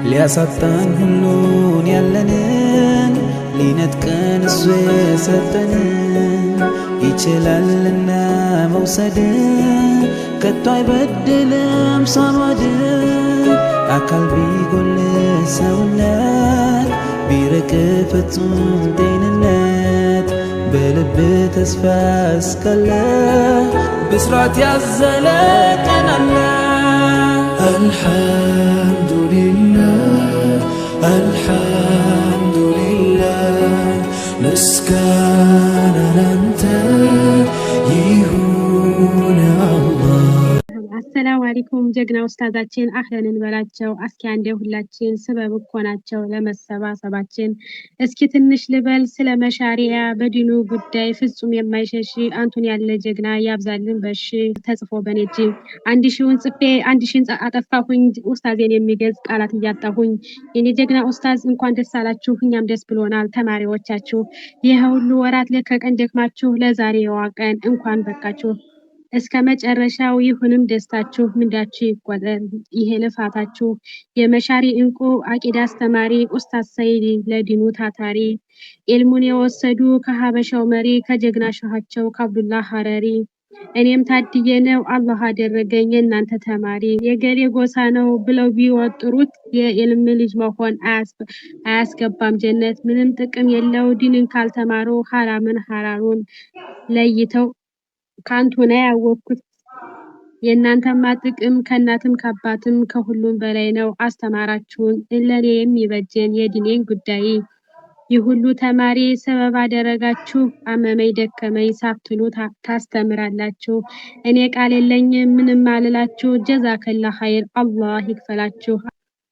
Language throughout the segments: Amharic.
ሊያሳጣን ሁሉን ያለንን ሊነጥቀን እሱ የሰጠንን ይችላልና መውሰድ ከቶ አይበድልም ሳንወድ አካል ቢጎል ሰውነት ቢርቅ ፍጹም ጤንነት በልብ ተስፋ እስካለ ብስራት ያዘለ ቀን አለ። አልሐምዱሊላህ አልሐምዱሊላህ ምስጋና ላንተ ይሁን አላህ። አሰላሙ አለይኩም ጀግና ኡስታዛችን አህለን በላቸው። እስኪ አንዴ ሁላችን ስበብ እኮ ናቸው ለመሰባሰባችን። እስኪ ትንሽ ልበል ስለ መሻሪያ በዲኑ ጉዳይ ፍጹም የማይሸሽ አንቱን ያለ ጀግና ያብዛልን በሽ ተጽፎ በኔ እጅ 1000ን ጽፌ 1000ን አጠፋሁኝ ኡስታዜን የሚገልጽ ቃላት እያጣሁኝ። የኔ ጀግና ኡስታዝ እንኳን ደስ አላችሁ፣ እኛም ደስ ብሎናል ተማሪዎቻችሁ። ይሄ ሁሉ ወራት ለከቀን ደክማችሁ ለዛሬዋ ቀን እንኳን በቃችሁ። እስከ መጨረሻው ይሁንም ደስታችሁ ምንዳችሁ ይቆጠር ይሄ ልፋታችሁ። የመሻሪ እንቁ አቂዳ አስተማሪ ኡስታዝ ሰይድ ለዲኑ ታታሪ ኢልሙን የወሰዱ ከሀበሻው መሪ ከጀግና ሸሃቸው ከአብዱላህ ሐረሪ። እኔም ታድዬ ነው አላህ አደረገኝ የእናንተ ተማሪ። የገሌ ጎሳ ነው ብለው ቢወጥሩት የኢልም ልጅ መሆን አያስገባም ጀነት። ምንም ጥቅም የለው ዲንን ካልተማሩ ሐራምን ሐራሩን ለይተው ካንቱ ነው ያወቅኩት። የእናንተማ ጥቅም ከእናትም ከአባትም ከሁሉም በላይ ነው። አስተማራችሁን ለኔ የሚበጀን የዲኔን ጉዳይ። ይህ ሁሉ ተማሪ ሰበብ አደረጋችሁ አመመኝ ደከመኝ ሳትሉ ታስተምራላችሁ። እኔ ቃል የለኝም ምንም አልላችሁ። ጀዛከላ ኸይር አላህ ይክፈላችሁ።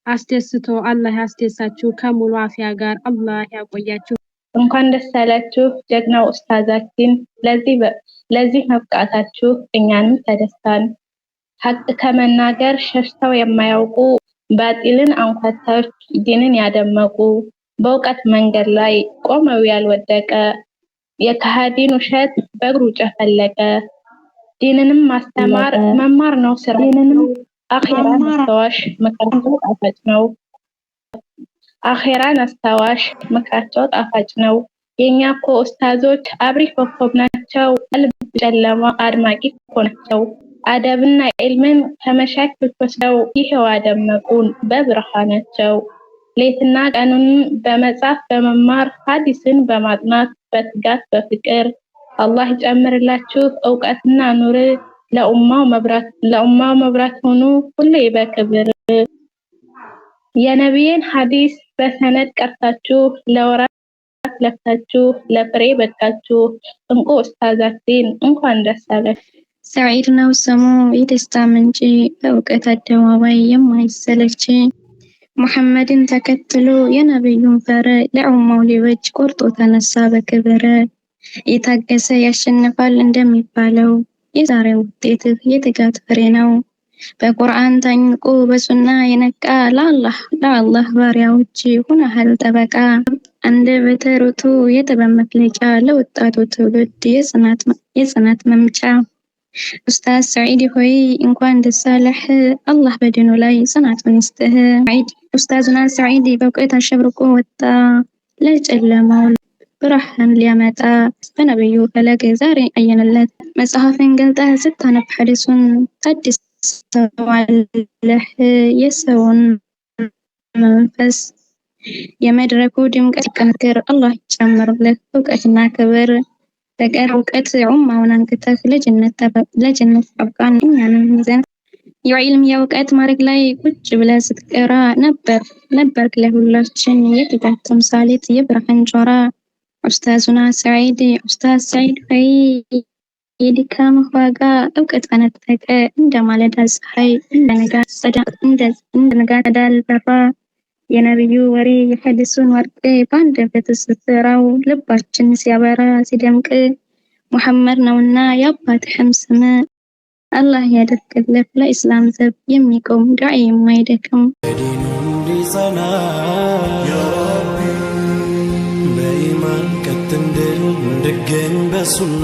አስደስቶ አላህ ያስደሳችሁ ከሙሉ አፊያ ጋር አላህ ያቆያችሁ። እንኳን ደስ ያላችሁ ጀግናው ኡስታዛችን ለዚህ መብቃታችሁ እኛንም ተደስታን። ሀቅ ከመናገር ሸሽተው የማያውቁ ባጢልን አንኳታዎች ዲንን ያደመቁ በእውቀት መንገድ ላይ ቆመው ያልወደቀ የከሃዲን ውሸት በእግሩ ጨፈለቀ። ዲንንም ማስተማር መማር ነው ስራ። አኺራን አስታዋሽ ምክራቸው ጣፋጭ ነው። አኺራን አስታዋሽ ምክራቸው ጣፋጭ ነው። የኛ እኮ ኡስታዞች አብሪ ኮከብ ናቸው። ቀልብ ጨለማ አድማቂ እኮ ናቸው። አደብና ኢልምን ከመሻይኾች ወስደው ይሄው አደመቁን በብርሃናቸው። ሌትና ቀኑን በመጻፍ በመማር ሐዲስን በማጥናት በትጋት በፍቅር አላህ ይጨምርላችሁ ዕውቀትና ኑር። ለኡማው መብራት ሆኑ ሁሌ በክብር። የነቢይን ሐዲስ በሰነድ ቀርታችሁ ለወራት ለፍታችሁ ለፍሬ በቃችሁ። እንቁ ኡስታዛችን እንኳን ደስ አላችሁ። ሰዒድ ነው ስሙ የደስታ ምንጭ በእውቀት አደባባይ የማይሰለች። ሙሐመድን ተከትሎ የነብዩን ፈር ለኡማው ሊበጅ ቆርጦ ተነሳ በክብር። የታገሰ ያሸንፋል እንደሚባለው የዛሬው ውጤት የትጋት ፍሬ ነው። በቁርአን ታንቆ በሱና የነቃ ለአላህ ባሪያዎች ሆነሃል ጠበቃ። አንደበተ ርቱዕ የጥበብ መግለጫ ለወጣቱ ትውልድ የጽናት መምጫ። ኡስታዝ ሰዒድ ሆይ እንኳን ደስ አለህ አላህ በዲኑ ላይ ጽናቱን ይስጥህ። ኡስታዝና ሰዒድ በእውቀት አሸብርቆ ወጣ ለጨለማው ብርሃን ሊያመጣ። በነብዩ ፈለግ ዛሬ አየንለት። መጽሐፍን ገልጠህ ስታነብ ሐዲሱን ታድሰዋለህ የሰውን መንፈስ። የመድረኩ ድምቀት ይጠነክር አላህ ይጨምርልህ እውቀትና ክብር። በቀር እውቀት ኡማውን አንክተህ ለጀነት አብቃን እኛንም ይዘን። የዒልም የእውቀት ማዕረግ ላይ ቁጭ ብለህ ስትቀራ ነበርክ ለሁላችን የትጋት ተምሳሌት የብርሃን ጮራ። ኡስታዝ ሰዒድ ሆይ የድካምህ ዋጋ እውቀት ፈነጠቀ እንደ ማለዳ ፀሐይ እንደ ንጋት ጸዳል በራ። የነብዩ ወሬ የሐዲሱን ወርቅ በአንደበት ስትራው ልባችን ሲያበራ ሲደምቅ። ሙሐመድ ነውና የአባትህም ስም አላህ ያደርግልህ ለኢስላም ዘብ የሚቆም ዱዓ የማይደክም። ዲኑን ሊጸና ያ ረቢ በኢማን ቀጥ እንድል እንድገኝ በሱና